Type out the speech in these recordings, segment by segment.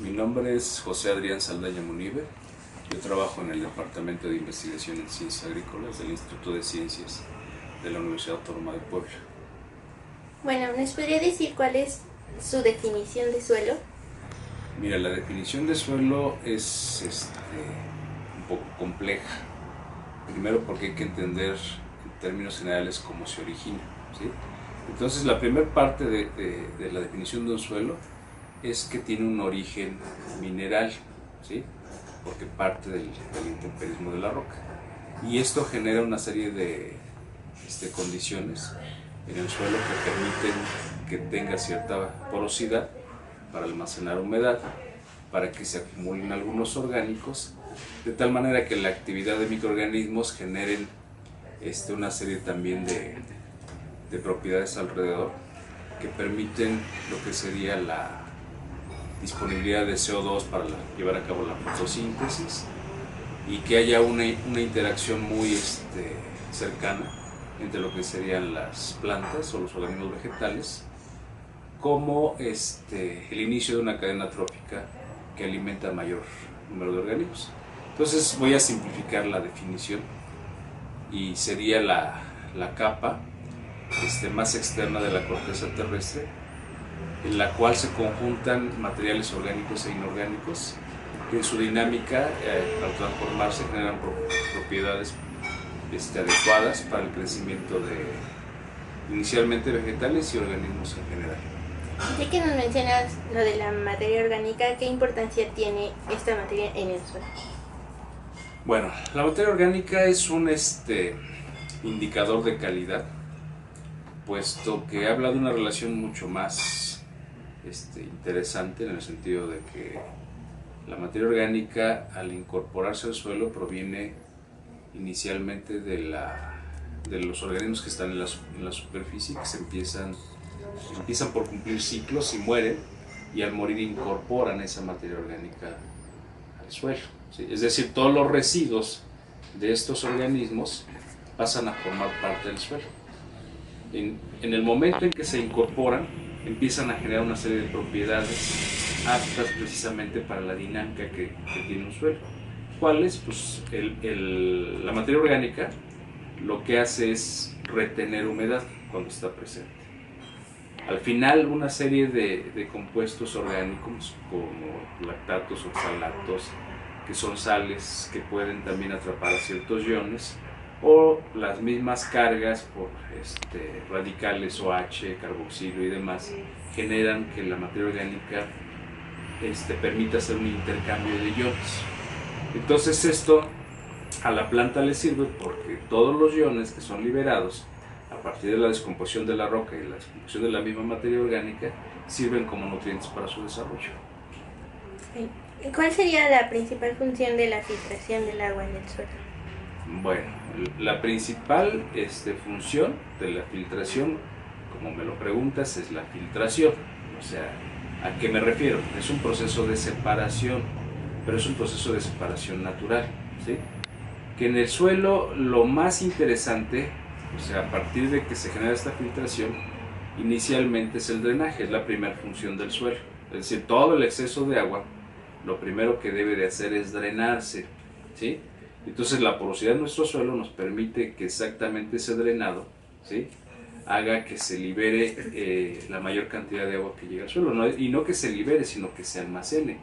Mi nombre es José Adrián Saldaña Munive. Yo trabajo en el Departamento de Investigación en Ciencias Agrícolas del Instituto de Ciencias de la Universidad Autónoma de Puebla. Bueno, ¿nos podría decir cuál es su definición de suelo? Mira, la definición de suelo es un poco compleja. Primero porque hay que entender en términos generales cómo se origina, ¿sí? Entonces la primera parte de la definición de un suelo es que tiene un origen mineral, ¿sí? Porque parte del intemperismo de la roca. Y esto genera una serie de condiciones en el suelo que permiten que tenga cierta porosidad para almacenar humedad, para que se acumulen algunos orgánicos, de tal manera que la actividad de microorganismos generen una serie también de propiedades alrededor que permiten lo que sería la disponibilidad de CO2 para llevar a cabo la fotosíntesis y que haya una interacción muy cercana entre lo que serían las plantas o los organismos vegetales como el inicio de una cadena trófica que alimenta mayor número de organismos. Entonces voy a simplificar la definición y sería la capa más externa de la corteza terrestre, en la cual se conjuntan materiales orgánicos e inorgánicos que en su dinámica, al transformarse, generan propiedades adecuadas para el crecimiento de inicialmente vegetales y organismos en general. Ya que nos mencionas lo de la materia orgánica, ¿qué importancia tiene esta materia en el suelo? Bueno, la materia orgánica es un indicador de calidad, puesto que habla de una relación mucho más interesante, en el sentido de que la materia orgánica, al incorporarse al suelo, proviene inicialmente de los organismos que están en la superficie, que empiezan por cumplir ciclos y mueren, y al morir incorporan esa materia orgánica al suelo, ¿sí? Es decir, todos los residuos de estos organismos pasan a formar parte del suelo. En el momento en que se incorporan, empiezan a generar una serie de propiedades aptas precisamente para la dinámica que tiene un suelo. ¿Cuáles? Pues la materia orgánica lo que hace es retener humedad cuando está presente. Al final, una serie de compuestos orgánicos como lactatos, oxalatos, que son sales que pueden también atrapar a ciertos iones, o las mismas cargas por radicales OH, carboxilo y demás, generan que la materia orgánica permita hacer un intercambio de iones. Entonces esto a la planta le sirve porque todos los iones que son liberados a partir de la descomposición de la roca y la descomposición de la misma materia orgánica sirven como nutrientes para su desarrollo. ¿Cuál sería la principal función de la filtración del agua en el suelo? Bueno, la principal función de la filtración, como me lo preguntas, es la filtración. O sea, ¿a qué me refiero? Es un proceso de separación, pero es un proceso de separación natural, ¿sí? Que en el suelo lo más interesante, o sea, a partir de que se genera esta filtración, inicialmente es el drenaje, es la primera función del suelo. Es decir, todo el exceso de agua, lo primero que debe de hacer es drenarse, ¿sí? Entonces la porosidad de nuestro suelo nos permite que exactamente ese drenado, ¿sí?, haga que se libere la mayor cantidad de agua que llega al suelo, y no que se libere, sino que se almacene,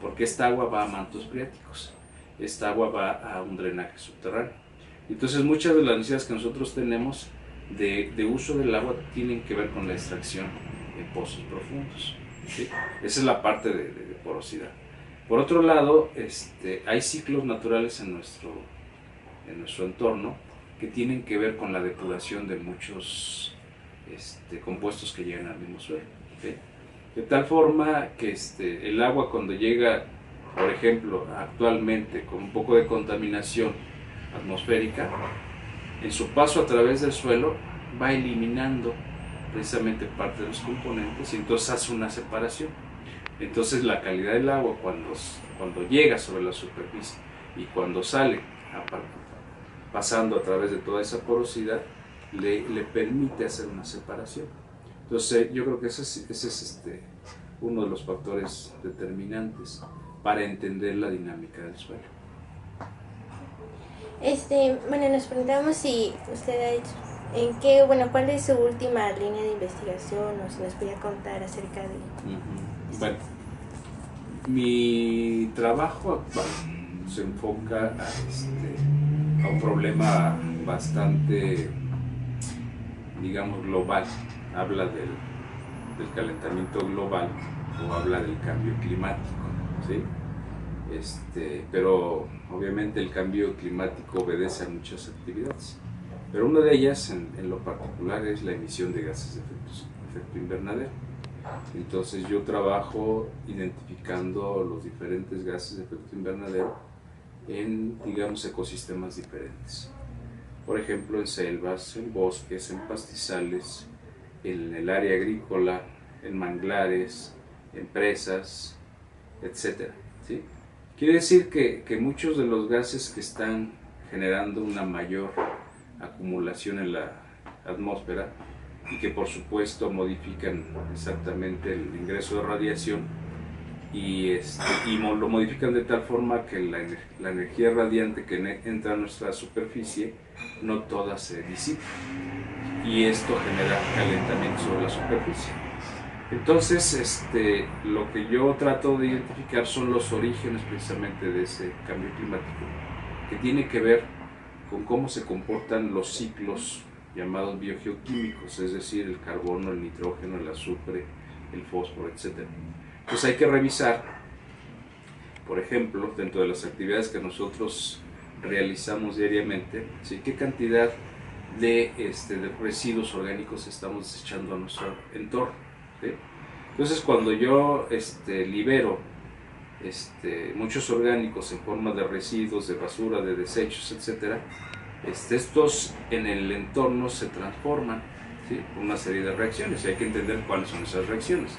porque esta agua va a mantos freáticos, esta agua va a un drenaje subterráneo. Entonces muchas de las necesidades que nosotros tenemos de uso del agua tienen que ver con la extracción en pozos profundos, ¿sí? Esa es la parte de porosidad. Por otro lado, hay ciclos naturales en nuestro entorno que tienen que ver con la depuración de muchos compuestos que llegan al mismo suelo, ¿sí? De tal forma que el agua, cuando llega, por ejemplo, actualmente con un poco de contaminación atmosférica, en su paso a través del suelo va eliminando precisamente parte de los componentes y entonces hace una separación. Entonces la calidad del agua cuando llega sobre la superficie y cuando sale pasando a través de toda esa porosidad le permite hacer una separación. Entonces yo creo que ese es uno de los factores determinantes para entender la dinámica del suelo. Bueno, nos preguntamos si usted ha hecho, ¿cuál es su última línea de investigación o si nos podía contar acerca de... Bueno, mi trabajo actual se enfoca a un problema bastante, digamos, global. Habla del calentamiento global o habla del cambio climático, ¿sí? Pero obviamente el cambio climático obedece a muchas actividades, pero una de ellas en lo particular es la emisión de gases de efecto invernadero. Entonces yo trabajo identificando los diferentes gases de efecto invernadero en, digamos, ecosistemas diferentes. Por ejemplo, en selvas, en bosques, en pastizales, en el área agrícola, en manglares, en presas, etc. ¿Sí? Quiere decir que muchos de los gases que están generando una mayor acumulación en la atmósfera y que por supuesto modifican exactamente el ingreso de radiación y lo modifican de tal forma que la energía radiante que entra a nuestra superficie no toda se disipa y esto genera calentamiento sobre la superficie. Entonces, lo que yo trato de identificar son los orígenes precisamente de ese cambio climático, que tiene que ver con cómo se comportan los ciclos llamados biogeoquímicos, es decir, el carbono, el nitrógeno, el azufre, el fósforo, etc. Entonces hay que revisar, por ejemplo, dentro de las actividades que nosotros realizamos diariamente, ¿sí?, qué cantidad de residuos orgánicos estamos desechando a nuestro entorno, ¿sí? Entonces cuando yo libero muchos orgánicos en forma de residuos, de basura, de desechos, etc., estos en el entorno se transforman, ¿sí?, por una serie de reacciones y hay que entender cuáles son esas reacciones.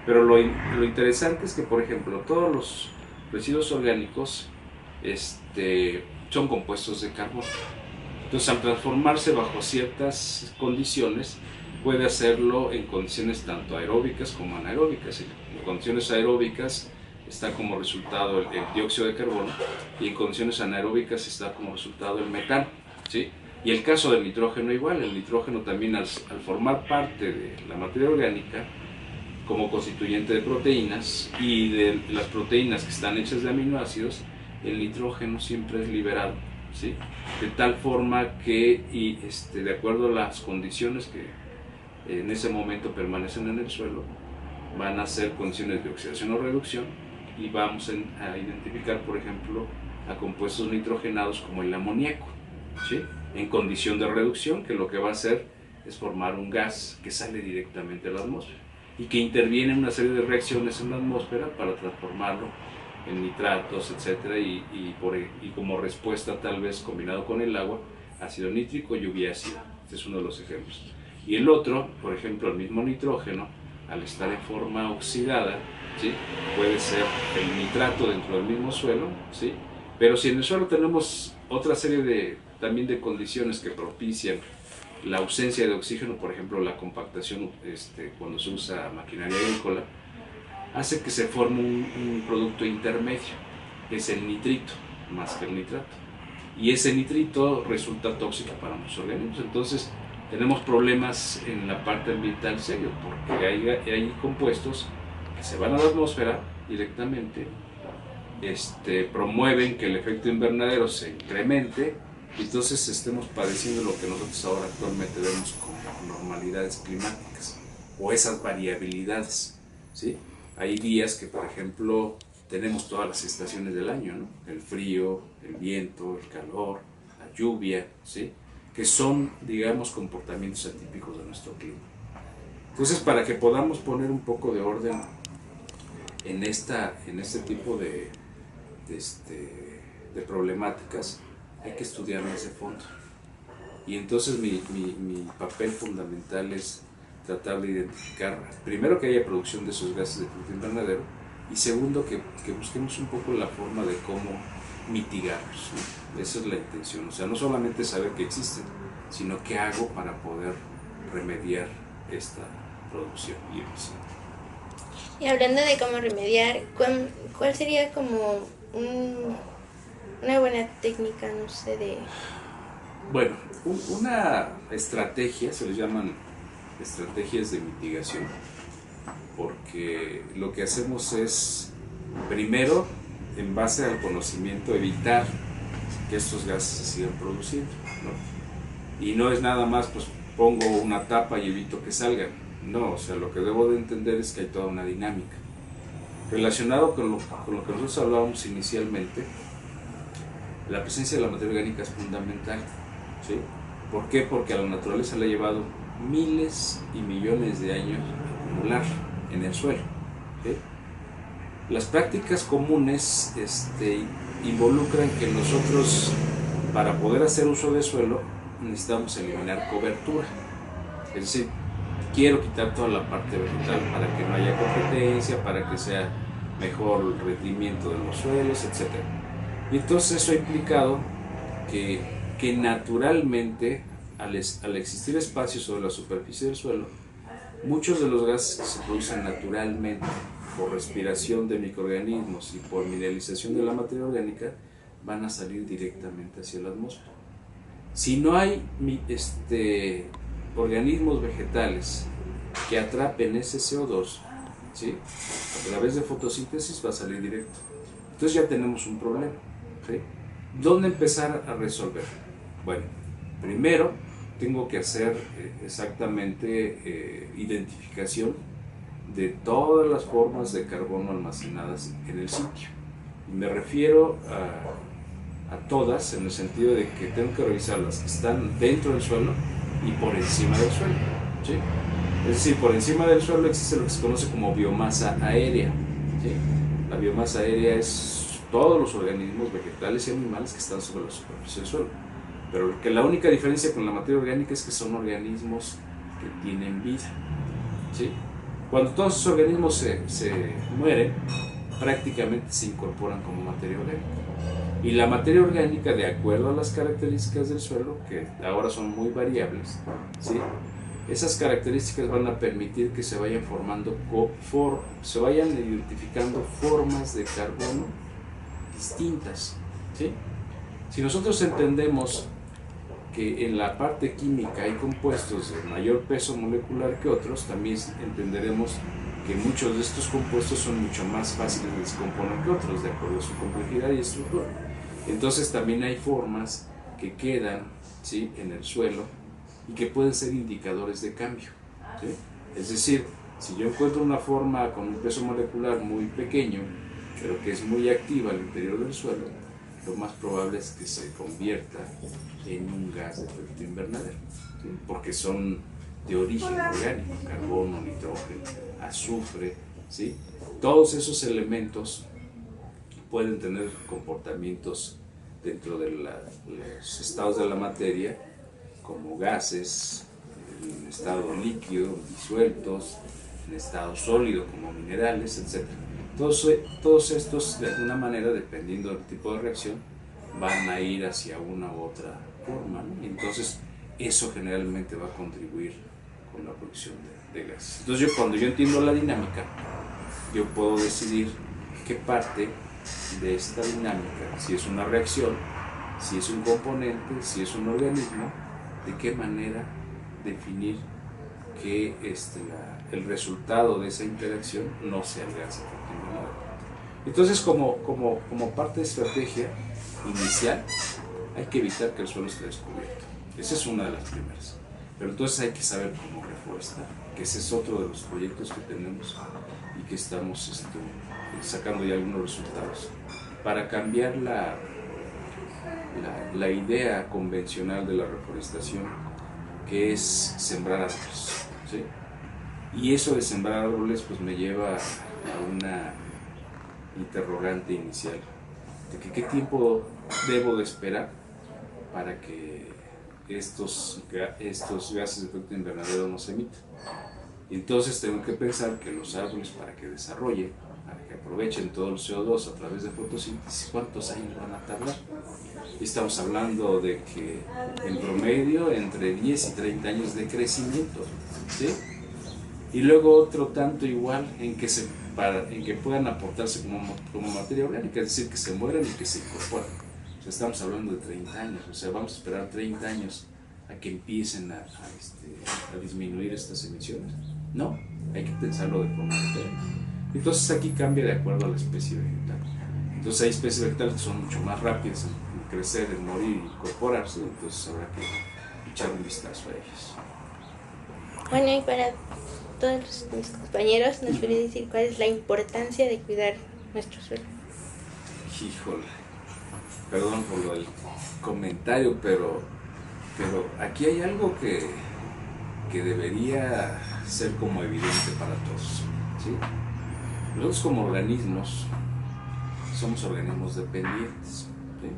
Pero lo interesante es que, por ejemplo, todos los residuos orgánicos son compuestos de carbono. Entonces, al transformarse bajo ciertas condiciones, puede hacerlo en condiciones tanto aeróbicas como anaeróbicas. En condiciones aeróbicas está como resultado el dióxido de carbono y en condiciones anaeróbicas está como resultado el metano, ¿sí? Y el caso del nitrógeno igual, el nitrógeno también al formar parte de la materia orgánica como constituyente de proteínas y de las proteínas que están hechas de aminoácidos, el nitrógeno siempre es liberado, ¿sí?, de tal forma que de acuerdo a las condiciones que en ese momento permanecen en el suelo, van a ser condiciones de oxidación o reducción y vamos a identificar, por ejemplo, a compuestos nitrogenados como el amoníaco, ¿sí?, en condición de reducción, que lo que va a hacer es formar un gas que sale directamente a la atmósfera y que interviene en una serie de reacciones en la atmósfera para transformarlo en nitratos, etc. Y como respuesta, tal vez combinado con el agua, ácido nítrico, lluvia ácida. Este es uno de los ejemplos. Y el otro, por ejemplo, el mismo nitrógeno, al estar en forma oxidada, ¿sí?, puede ser el nitrato dentro del mismo suelo, ¿sí?, pero si en el suelo tenemos otra serie también de condiciones que propician la ausencia de oxígeno, por ejemplo, la compactación cuando se usa maquinaria agrícola, hace que se forme un producto intermedio, que es el nitrito, más que el nitrato. Y ese nitrito resulta tóxico para muchos organismos. Entonces, tenemos problemas en la parte ambiental serio, porque hay compuestos que se van a la atmósfera directamente, promueven que el efecto invernadero se incremente, y entonces estemos padeciendo lo que nosotros ahora actualmente vemos como normalidades climáticas, o esas variabilidades, ¿sí? Hay días que, por ejemplo, tenemos todas las estaciones del año, ¿no? El frío, el viento, el calor, la lluvia, ¿sí?, que son, digamos, comportamientos atípicos de nuestro clima. Entonces, para que podamos poner un poco de orden en este tipo de problemáticas, hay que estudiarlas de fondo. Y entonces mi papel fundamental es tratar de identificar, primero, que haya producción de esos gases de efecto invernadero, y segundo, que busquemos un poco la forma de cómo mitigarlos, ¿no? Esa es la intención, o sea, no solamente saber que existen, sino qué hago para poder remediar esta producción y emisión. Y hablando de cómo remediar, ¿cuál sería como una buena técnica, no sé, de... Bueno, una estrategia, se les llaman estrategias de mitigación, porque lo que hacemos es, primero, en base al conocimiento, evitar que estos gases se sigan produciendo, ¿no? Y no es nada más, pues pongo una tapa y evito que salgan. No, o sea, lo que debo de entender es que hay toda una dinámica. Relacionado con lo que nosotros hablábamos inicialmente, la presencia de la materia orgánica es fundamental, ¿sí? ¿Por qué? Porque a la naturaleza le ha llevado miles y millones de años acumular en el suelo, ¿sí? Las prácticas comunes involucran que nosotros, para poder hacer uso de suelo, necesitamos eliminar cobertura. Es decir, quiero quitar toda la parte vegetal para que no haya competencia, para que sea mejor el rendimiento de los suelos, etc. Y entonces eso ha implicado que naturalmente, al existir espacio sobre la superficie del suelo, muchos de los gases que se producen naturalmente por respiración de microorganismos y por mineralización de la materia orgánica van a salir directamente hacia la atmósfera. Si no hay organismos vegetales que atrapen ese CO2, ¿sí?, a través de fotosíntesis va a salir directo. Entonces ya tenemos un problema, ¿sí? ¿Dónde empezar a resolver? Bueno, primero tengo que hacer exactamente identificación de todas las formas de carbono almacenadas en el sitio. Y me refiero a todas, en el sentido de que tengo que revisar las que están dentro del suelo y por encima del suelo, ¿sí? Es decir, por encima del suelo existe lo que se conoce como biomasa aérea, ¿sí? La biomasa aérea es todos los organismos vegetales y animales que están sobre la superficie del suelo. Pero que la única diferencia con la materia orgánica es que son organismos que tienen vida, ¿sí? Cuando todos esos organismos se mueren, prácticamente se incorporan como materia orgánica. Y la materia orgánica, de acuerdo a las características del suelo, que ahora son muy variables, ¿sí?, esas características van a permitir que se vayan formando, se vayan identificando formas de carbono distintas, ¿sí? Si nosotros entendemos que en la parte química hay compuestos de mayor peso molecular que otros, también entenderemos que muchos de estos compuestos son mucho más fáciles de descomponer que otros, de acuerdo a su complejidad y estructura. Entonces también hay formas que quedan, ¿sí?, en el suelo y que pueden ser indicadores de cambio, ¿sí? Es decir, si yo encuentro una forma con un peso molecular muy pequeño, pero que es muy activa al interior del suelo, lo más probable es que se convierta en un gas de efecto invernadero, ¿sí?, porque son de origen orgánico, carbono, nitrógeno, azufre, ¿sí? Todos esos elementos pueden tener comportamientos dentro de los estados de la materia, como gases, en estado líquido, disueltos, en estado sólido, como minerales, etc. Todos estos, de alguna manera, dependiendo del tipo de reacción, van a ir hacia una u otra forma, ¿no? Y entonces eso generalmente va a contribuir con la producción de gases. Entonces cuando yo entiendo la dinámica, yo puedo decidir qué parte de esta dinámica, si es una reacción, si es un componente, si es un organismo, de qué manera definir que el resultado de esa interacción no sea el gas efecto invernadero. Entonces, como parte de estrategia inicial, hay que evitar que el suelo esté descubierto. Esa es una de las primeras. Pero entonces hay que saber cómo reforestar, que ese es otro de los proyectos que tenemos y que estamos sacando ya algunos resultados para cambiar la idea convencional de la reforestación, que es sembrar árboles, ¿sí? Y eso de sembrar árboles pues me lleva a una interrogante inicial de que qué tiempo debo de esperar para que estos gases de efecto invernadero no se emitan. Y entonces tengo que pensar que los árboles, para que desarrollen, para que aprovechen todo el CO2 a través de fotosíntesis, ¿cuántos años van a tardar? Y estamos hablando de que en promedio entre 10 y 30 años de crecimiento, ¿sí? Y luego otro tanto igual en que se en que puedan aportarse como materia orgánica, es decir, que se mueran y que se incorporen. O sea, estamos hablando de 30 años, o sea, vamos a esperar 30 años a que empiecen a disminuir estas emisiones. No, hay que pensarlo de forma diferente. Entonces aquí cambia de acuerdo a la especie vegetal. Entonces hay especies vegetales que son mucho más rápidas en crecer, en morir y incorporarse, entonces habrá que echar un vistazo a ellas. Bueno, y para todos mis compañeros, ¿nos podría decir cuál es la importancia de cuidar nuestro suelo? Híjole, perdón por lo del comentario, pero aquí hay algo que debería ser como evidente para todos, ¿sí? Nosotros como organismos somos organismos dependientes, ¿sí?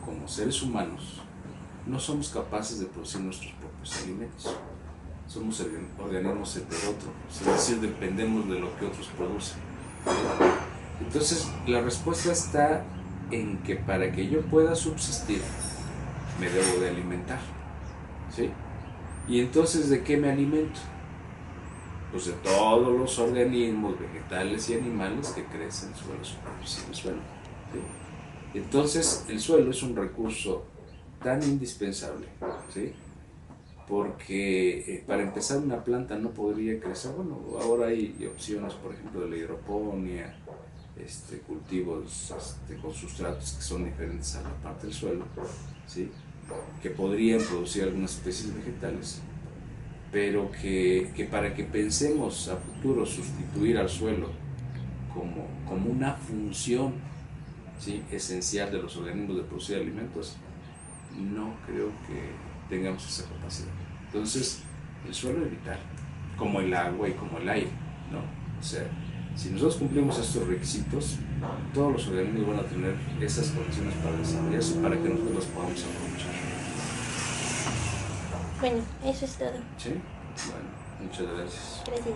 Como seres humanos no somos capaces de producir nuestros propios alimentos. Somos organismos heterótrofos, es decir, dependemos de lo que otros producen. Entonces, la respuesta está en que para que yo pueda subsistir, me debo de alimentar, ¿sí? Y entonces, ¿de qué me alimento? Pues de todos los organismos vegetales y animales que crecen sobre la superficie del suelo, ¿sí? Entonces, el suelo es un recurso tan indispensable, ¿sí? Porque para empezar una planta no podría crecer. Bueno, ahora hay opciones, por ejemplo, de la hidroponía, cultivos con sustratos que son diferentes a la parte del suelo, ¿sí? Que podrían producir algunas especies vegetales, pero que para que pensemos a futuro sustituir al suelo como una función, ¿sí?, esencial de los organismos de producir alimentos, no creo que tengamos esa capacidad. Entonces, el suelo es vital, como el agua y como el aire, ¿no? O sea, si nosotros cumplimos estos requisitos, todos los organismos van a tener esas condiciones para desarrollarse, para que nosotros los podamos aprovechar. Bueno, eso es todo. ¿Sí? Bueno, muchas gracias. Gracias.